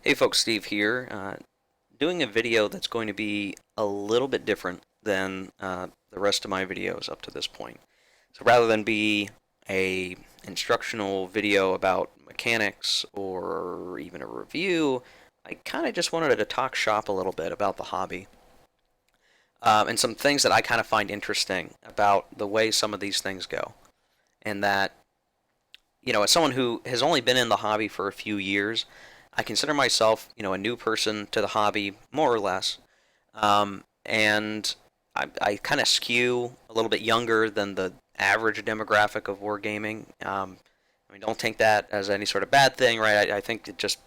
Hey folks, Steve here, doing a video that's going to be a little bit different than the rest of my videos up to this point. So rather than be a instructional video about mechanics or even a review, I kind of just wanted to talk shop a little bit about the hobby. And some things that I kind of find interesting about the way some of these things go. And that, as someone who has only been in the hobby for a few years, I consider myself, a new person to the hobby, more or less. And I kind of skew a little bit younger than the average demographic of wargaming. Don't take that as any sort of bad thing, right? I think it just,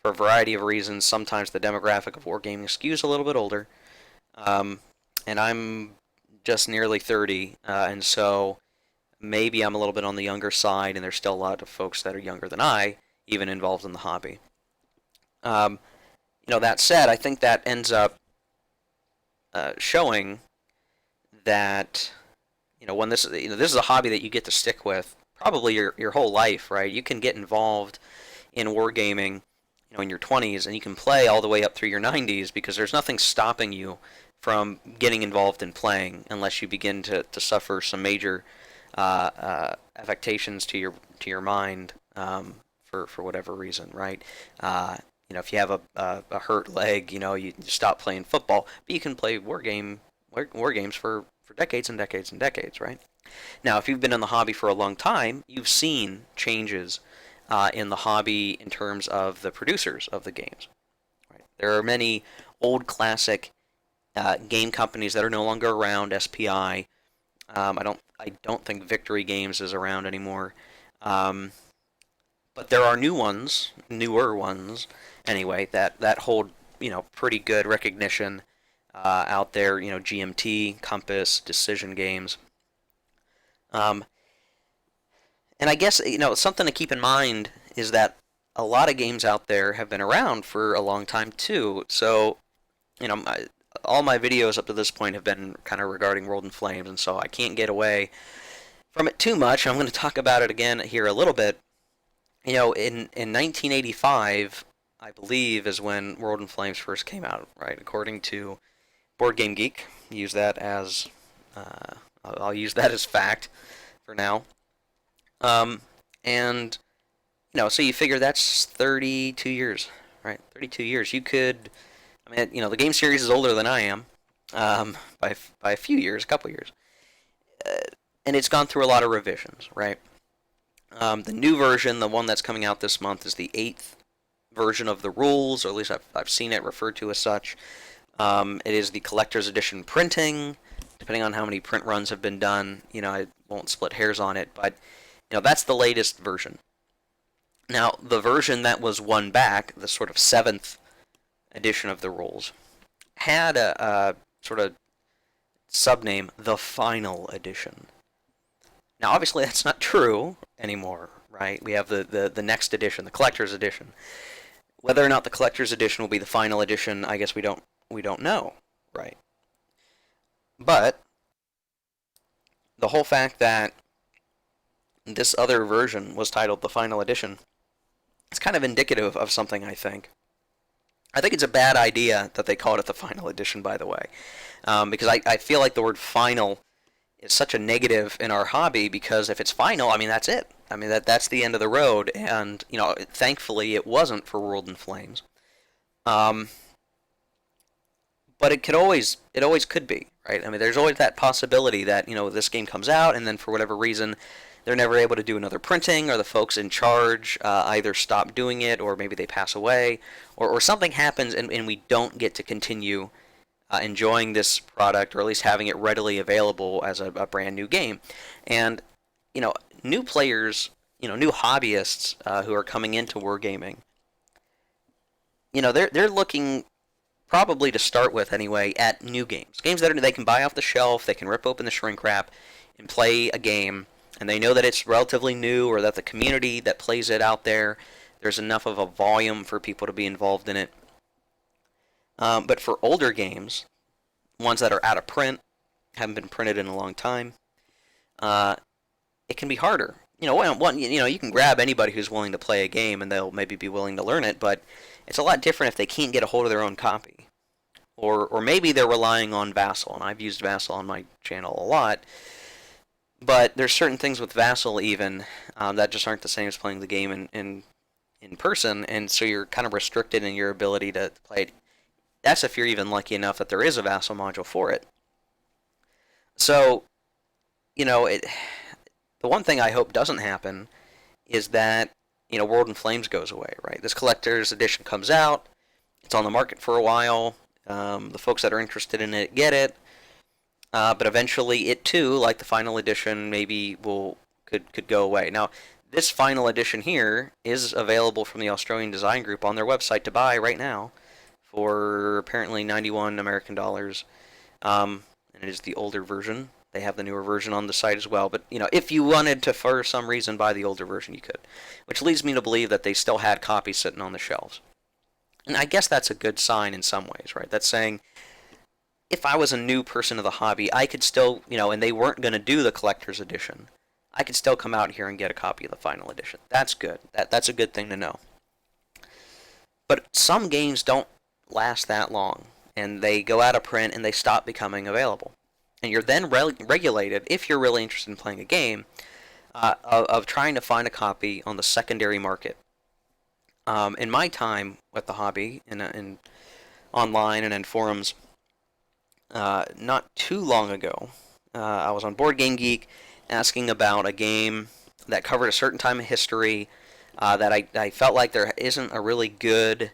for a variety of reasons, sometimes the demographic of wargaming skews a little bit older. And I'm just nearly 30, and so maybe I'm a little bit on the younger side, and there's still a lot of folks that are younger than I, even involved in the hobby. Um, that said, I think that ends up showing that when this is a hobby that you get to stick with probably your whole life, right? You can get involved in wargaming, in your 20s, and you can play all the way up through your 90s because there's nothing stopping you from getting involved in playing unless you begin to suffer some major affectations to your mind for whatever reason, right? If you have a hurt leg, you stop playing football, but you can play war games for decades and decades and decades, right? Now, if you've been in the hobby for a long time, you've seen changes in the hobby in terms of the producers of the games. Right? There are many old classic game companies that are no longer around. SPI. I don't think Victory Games is around anymore. But there are newer ones, anyway, that hold pretty good recognition out there. GMT, Compass, Decision Games. And I guess something to keep in mind is that a lot of games out there have been around for a long time too. So all my videos up to this point have been kind of regarding World in Flames, and so I can't get away from it too much. I'm going to talk about it again here a little bit. In 1985, I believe, is when World in Flames first came out, right? According to Board Game Geek, use that as I'll use that as fact for now. And so you figure that's 32 years, right? 32 years. You could, the game series is older than I am, by a few years, a couple years, and it's gone through a lot of revisions, right? The new version, the one that's coming out this month, is the 8th version of the rules, or at least I've seen it referred to as such. It is the collector's edition printing. Depending on how many print runs have been done, I won't split hairs on it, but that's the latest version. Now, the version that was won back, the sort of 7th edition of the rules, had a sort of subname, the final edition. Now, obviously, that's not true anymore, right? We have the next edition, the collector's edition. Whether or not the collector's edition will be the final edition, I guess we don't know, right? But the whole fact that this other version was titled the final edition is kind of indicative of something, I think. I think it's a bad idea that they called it the final edition, by the way, because I feel like the word final is such a negative in our hobby, because if it's final, that's it. That's the end of the road, and thankfully it wasn't for World in Flames. But it always could be, right? There's always that possibility that this game comes out, and then for whatever reason they're never able to do another printing, or the folks in charge either stop doing it, or maybe they pass away, or something happens, and we don't get to continue enjoying this product, or at least having it readily available as a brand new game. And new players, new hobbyists who are coming into wargaming, they're looking, probably to start with anyway, at new games that they can buy off the shelf. They can rip open the shrink wrap and play a game, and they know that it's relatively new, or that the community that plays it out there's enough of a volume for people to be involved in it. But for older games, ones that are out of print, haven't been printed in a long time, it can be harder. you can grab anybody who's willing to play a game, and they'll maybe be willing to learn it, but it's a lot different if they can't get a hold of their own copy. Or maybe they're relying on Vassal, and I've used Vassal on my channel a lot, but there's certain things with Vassal even that just aren't the same as playing the game in person, and so you're kind of restricted in your ability to play it. That's if you're even lucky enough that there is a Vassal module for it. So, the one thing I hope doesn't happen is that, World in Flames goes away, right? This collector's edition comes out, it's on the market for a while, the folks that are interested in it get it, but eventually it too, like the final edition, maybe could go away. Now, this final edition here is available from the Australian Design Group on their website to buy right now for apparently 91 American dollars, and it is the older version. They have the newer version on the site as well, but if you wanted to for some reason buy the older version, you could, which leads me to believe that they still had copies sitting on the shelves. And I guess that's a good sign in some ways, right? That's saying if I was a new person to the hobby, I could still, and they weren't going to do the collector's edition, I could still come out here and get a copy of the final edition. That's good. That's a good thing to know. But some games don't last that long, and they go out of print and they stop becoming available. And you're then regulated, if you're really interested in playing a game, of trying to find a copy on the secondary market. In my time with the hobby, in online and in forums, not too long ago, I was on Board Game Geek asking about a game that covered a certain time of history that I felt like there isn't a really good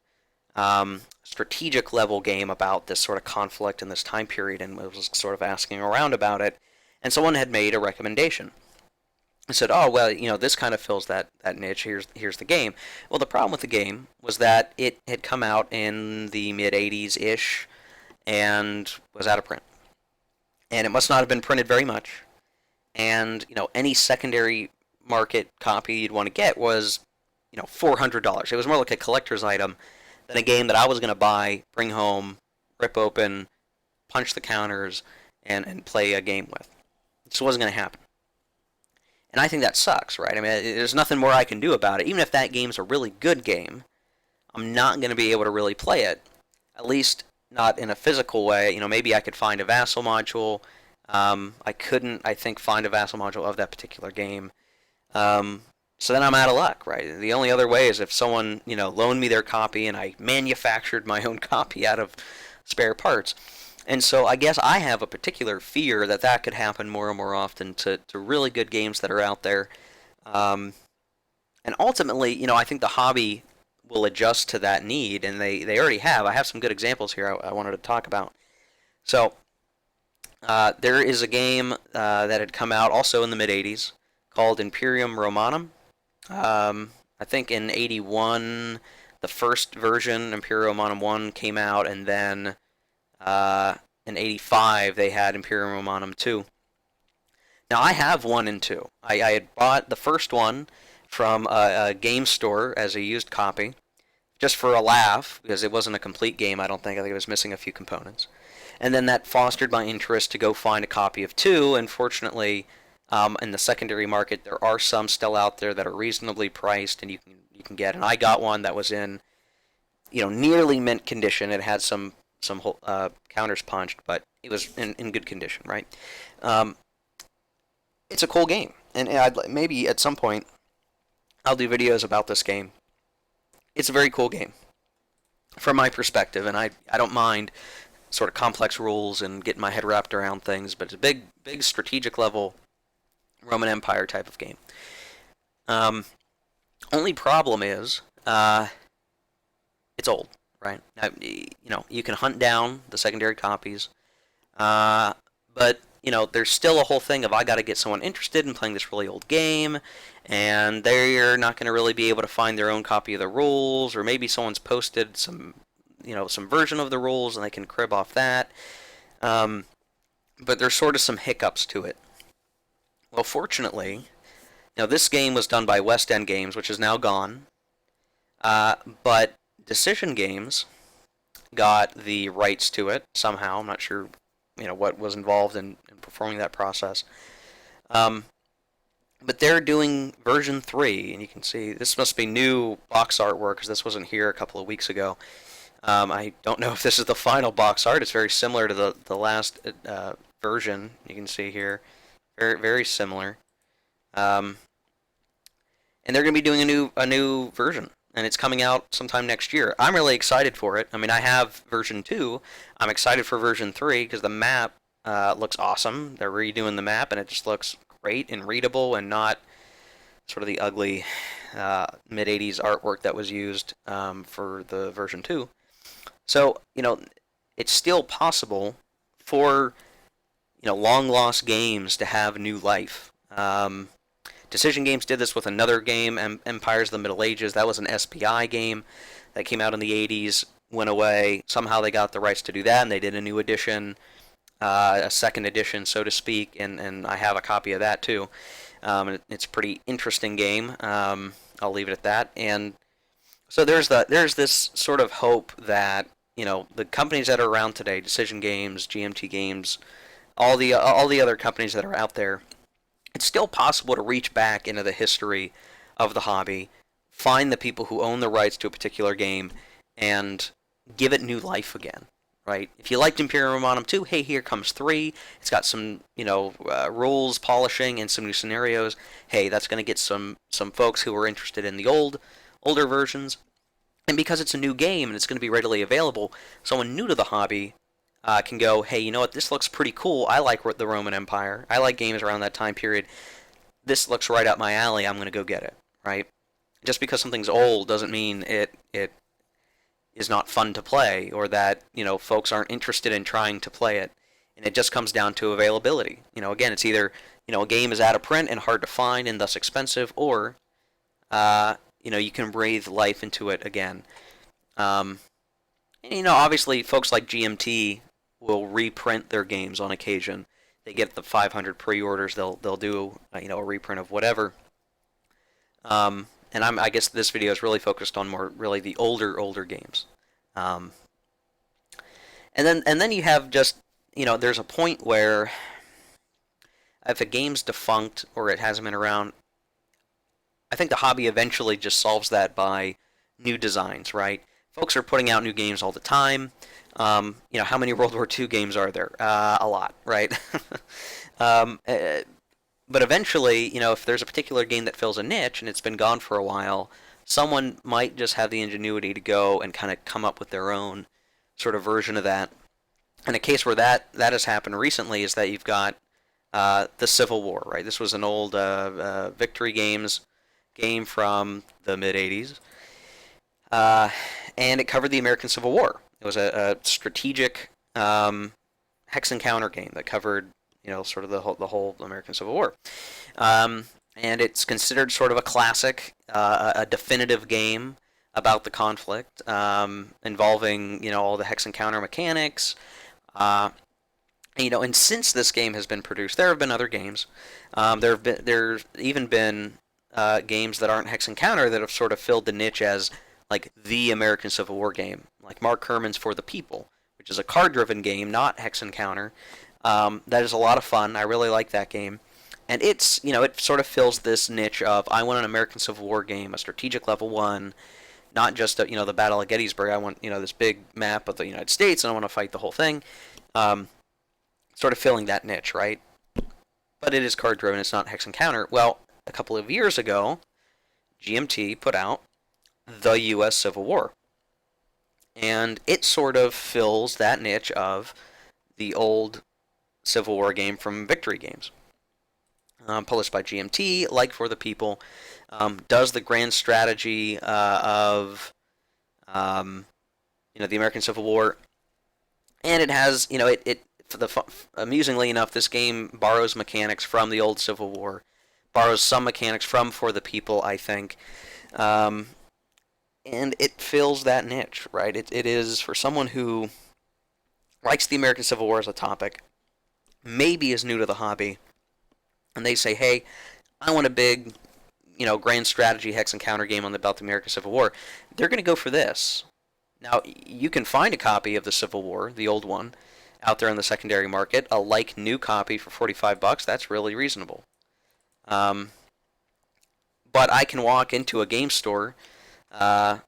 strategic level game about this sort of conflict in this time period, and was sort of asking around about it, and someone had made a recommendation. I said, oh, well, this kind of fills that niche. Here's the game. Well, the problem with the game was that it had come out in the mid-'80s-ish and was out of print. And it must not have been printed very much. And, any secondary market copy you'd want to get was, $400. It was more like a collector's item than a game that I was going to buy, bring home, rip open, punch the counters, and play a game with. It just wasn't going to happen. And I think that sucks, right? I mean, there's nothing more I can do about it. Even if that game's a really good game, I'm not going to be able to really play it. At least not in a physical way. Maybe I could find a Vassal module. I couldn't, I think, find a Vassal module of that particular game. So then I'm out of luck, right? The only other way is if someone, loaned me their copy and I manufactured my own copy out of spare parts. And so I guess I have a particular fear that could happen more and more often to really good games that are out there. And ultimately, I think the hobby will adjust to that need, and they already have. I have some good examples here I wanted to talk about. So there is a game that had come out also in the mid-'80s called Imperium Romanum. I think in '81, the first version, Imperium Romanum 1, came out, and then in '85 they had Imperium Romanum 2. Now I have 1 and 2. I had bought the first one from a game store as a used copy, just for a laugh, because it wasn't a complete game, I think it was missing a few components. And then that fostered my interest to go find a copy of 2, and fortunately, in the secondary market, there are some still out there that are reasonably priced, and you can get. And I got one that was in, nearly mint condition. It had some counters punched, but it was in good condition, right? It's a cool game, and maybe at some point I'll do videos about this game. It's a very cool game from my perspective, and I don't mind sort of complex rules and getting my head wrapped around things, but it's a big strategic level Roman Empire type of game. Only problem is it's old, right? Now, you can hunt down the secondary copies, but there's still a whole thing of I got to get someone interested in playing this really old game, and they're not going to really be able to find their own copy of the rules, or maybe someone's posted some version of the rules and they can crib off that. But there's sort of some hiccups to it. Well, fortunately, this game was done by West End Games, which is now gone, but Decision Games got the rights to it somehow. I'm not sure what was involved in performing that process. But they're doing version 3, and you can see this must be new box artwork because this wasn't here a couple of weeks ago. I don't know if this is the final box art. It's very similar to the last version. You can see here, very similar. Um, and they're going to be doing a new version, and it's coming out sometime next year. I'm really excited for it. I mean, I have version 2. I'm excited for version 3 because the map looks awesome. They're redoing the map, and it just looks great and readable, and not sort of the ugly mid '80s artwork that was used for the version 2. So it's still possible for long lost games to have new life. Decision Games did this with another game, Empires of the Middle Ages. That was an SPI game that came out in the '80s, went away. Somehow they got the rights to do that, and they did a new edition, a second edition, so to speak, and I have a copy of that too. It's a pretty interesting game. I'll leave it at that. And so there's this sort of hope that the companies that are around today, Decision Games, GMT Games, all the other companies that are out there, it's still possible to reach back into the history of the hobby, find the people who own the rights to a particular game, and give it new life again. Right? If you liked Imperium Romanum 2, hey, here comes 3. It's got some, rules polishing and some new scenarios. Hey, that's going to get some folks who are interested in the older versions. And because it's a new game and it's going to be readily available, someone new to the hobby can go, hey, you know what? This looks pretty cool. I like the Roman Empire. I like games around that time period. This looks right up my alley. I'm going to go get it. Right? Just because something's old doesn't mean it is not fun to play, or that folks aren't interested in trying to play it. And it just comes down to availability. Again, it's either a game is out of print and hard to find and thus expensive, or you can breathe life into it again. And obviously folks like GMT will reprint their games on occasion. They get the 500 pre-orders, they'll do a reprint of whatever. And I guess this video is really focused on more really the older games. And then you have just there's a point where if a game's defunct or it hasn't been around, I think the hobby eventually just solves that by new designs, right? Folks are putting out new games all the time. How many World War II games are there? A lot, right? But eventually, if there's a particular game that fills a niche and it's been gone for a while, someone might just have the ingenuity to go and kind of come up with their own sort of version of that. And a case where that has happened recently is that you've got the Civil War, right? This was an old Victory Games game from the mid-'80s. And it covered the American Civil War. It was a strategic Hex Encounter game that covered sort of the whole American Civil War. And it's considered sort of a classic, a definitive game about the conflict, involving all the Hex Encounter mechanics. And since this game has been produced, there have been other games. There's even been games that aren't Hex Encounter that have sort of filled the niche as like the American Civil War game, like Mark Herman's For the People, which is a card-driven game, not Hex Encounter. That is a lot of fun. I really like that game. And it's, it sort of fills this niche of, I want an American Civil War game, a strategic level 1, not just, the Battle of Gettysburg. I want, this big map of the United States, and I want to fight the whole thing. Sort of filling that niche, right? But it is card-driven. It's not Hex Encounter. Well, a couple of years ago, GMT put out the U.S. Civil War. And it sort of fills that niche of the old Civil War game from Victory Games. Published by GMT, like For the People, does the grand strategy of the American Civil War, and it has amusingly enough, this game borrows mechanics from the old Civil War, borrows some mechanics from For the People, I think, and it fills that niche, right? It is for someone who likes the American Civil War as a topic, maybe is new to the hobby, and they say, hey, I want a big, grand strategy Hex Encounter game about the American Civil War. They're going to go for this. Now, you can find a copy of the Civil War, the old one, out there in the secondary market. A new copy for $45. That's really reasonable. but I can walk into a game store, uh,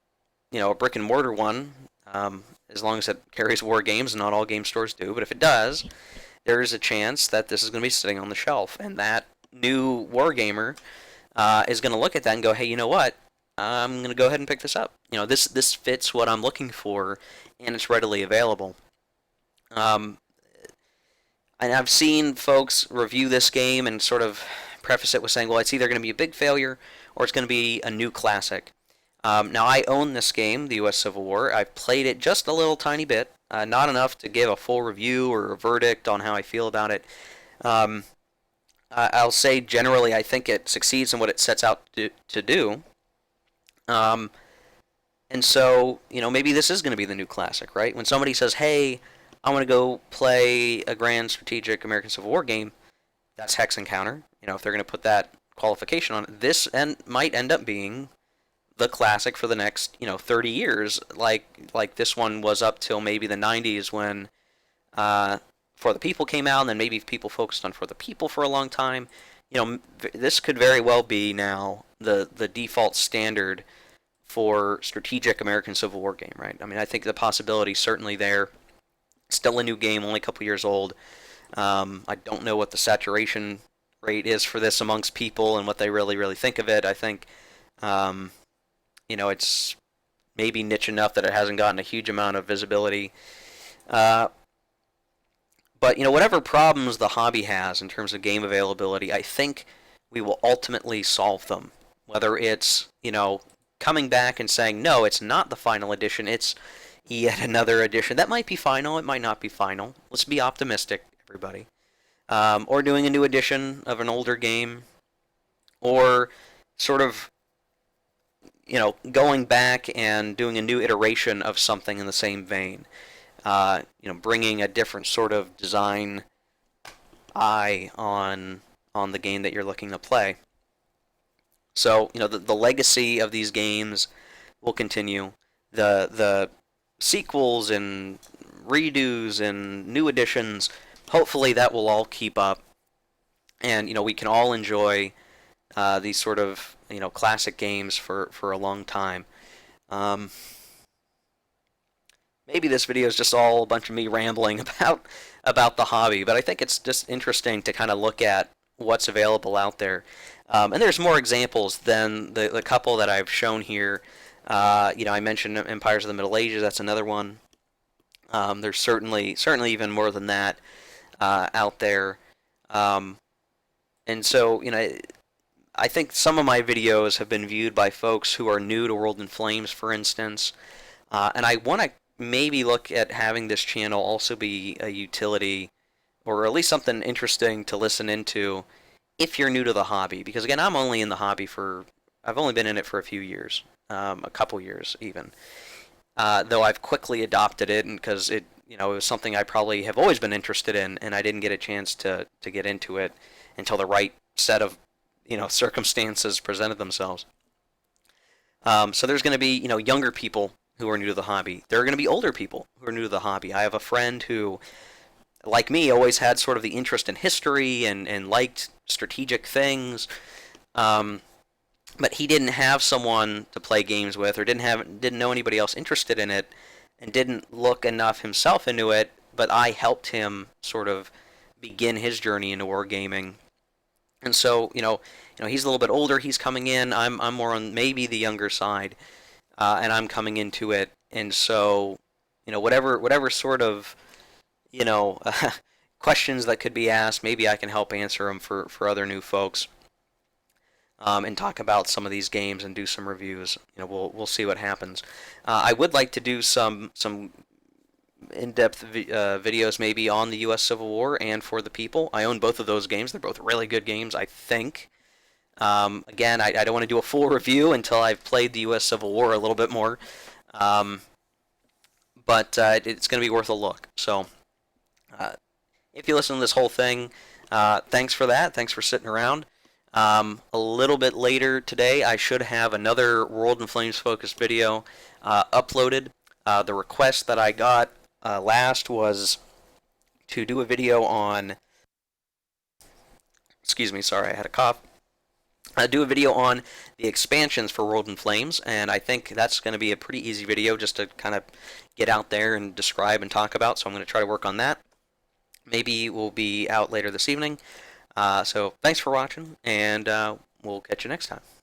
a brick and mortar one, as long as it carries war games. Not all game stores do, but if it does, there is a chance that this is going to be sitting on the shelf, and that new wargamer is going to look at that and go, hey, you know what? I'm going to go ahead and pick this up. This fits what I'm looking for, and it's readily available. And I've seen folks review this game and sort of preface it with saying, well, it's either going to be a big failure or it's going to be a new classic. Now, I own this game, the U.S. Civil War. I've played it just a little tiny bit, not enough to give a full review or a verdict on how I feel about it. I'll say generally I think it succeeds in what it sets out to do. And so, maybe this is going to be the new classic, right? When somebody says, hey, I want to go play a grand strategic American Civil War game, that's Hex Encounter. If they're going to put that qualification on it, this might end up being the classic for the next, 30 years, like this one was up till maybe the 90s when For the People came out, and then maybe people focused on For the People for a long time. This could very well be now the default standard for strategic American Civil War game, right? I mean, I think the possibility is certainly there. Still a new game, only a couple years old. I don't know what the saturation rate is for this amongst people and what they really, really think of it. I think, it's maybe niche enough that it hasn't gotten a huge amount of visibility. But, whatever problems the hobby has in terms of game availability, I think we will ultimately solve them. Whether it's, coming back and saying, no, it's not the final edition, it's yet another edition. That might be final, it might not be final. Let's be optimistic, everybody. Or doing a new edition of an older game. Or sort of, going back and doing a new iteration of something in the same vein. Bringing a different sort of design eye on the game that you're looking to play. So, the legacy of these games will continue. The sequels and redos and new editions, hopefully that will all keep up. And, we can all enjoy these sort of, classic games for a long time. Maybe this video is just all a bunch of me rambling about the hobby, but I think it's just interesting to kind of look at what's available out there. And there's more examples than the couple that I've shown here. I mentioned Empires of the Middle Ages. That's another one. There's certainly even more than that out there. And so, I think some of my videos have been viewed by folks who are new to World in Flames, for instance. And I want to maybe look at having this channel also be a utility, or at least something interesting to listen into if you're new to the hobby. Because again, I've only been in it for a few years, a couple years even. Though I've quickly adopted it, and because it was something I probably have always been interested in, and I didn't get a chance to get into it until the right set of circumstances presented themselves. So there's going to be younger people who are new to the hobby. There are going to be older people who are new to the hobby. I have a friend who, like me, always had sort of the interest in history and liked strategic things, but he didn't have someone to play games with, or didn't know anybody else interested in it, and didn't look enough himself into it. But I helped him sort of begin his journey into wargaming. And so, he's a little bit older. He's coming in. I'm more on maybe the younger side, and I'm coming into it. And so, whatever sort of, questions that could be asked, maybe I can help answer them for other new folks, and talk about some of these games and do some reviews. We'll see what happens. I would like to do some in-depth videos maybe on the U.S. Civil War and For the People. I own both of those games. They're both really good games, I think. Again, I don't want to do a full review until I've played the U.S. Civil War a little bit more. But it's going to be worth a look. So if you listen to this whole thing, thanks for that. Thanks for sitting around. A little bit later today, I should have another World in Flames focused video uploaded. The request that I got last was to do a video on, excuse me, sorry, I had a cough, do a video on the expansions for World in Flames, and I think that's going to be a pretty easy video just to kind of get out there and describe and talk about, so I'm going to try to work on that. Maybe we'll be out later this evening. So thanks for watching, and we'll catch you next time.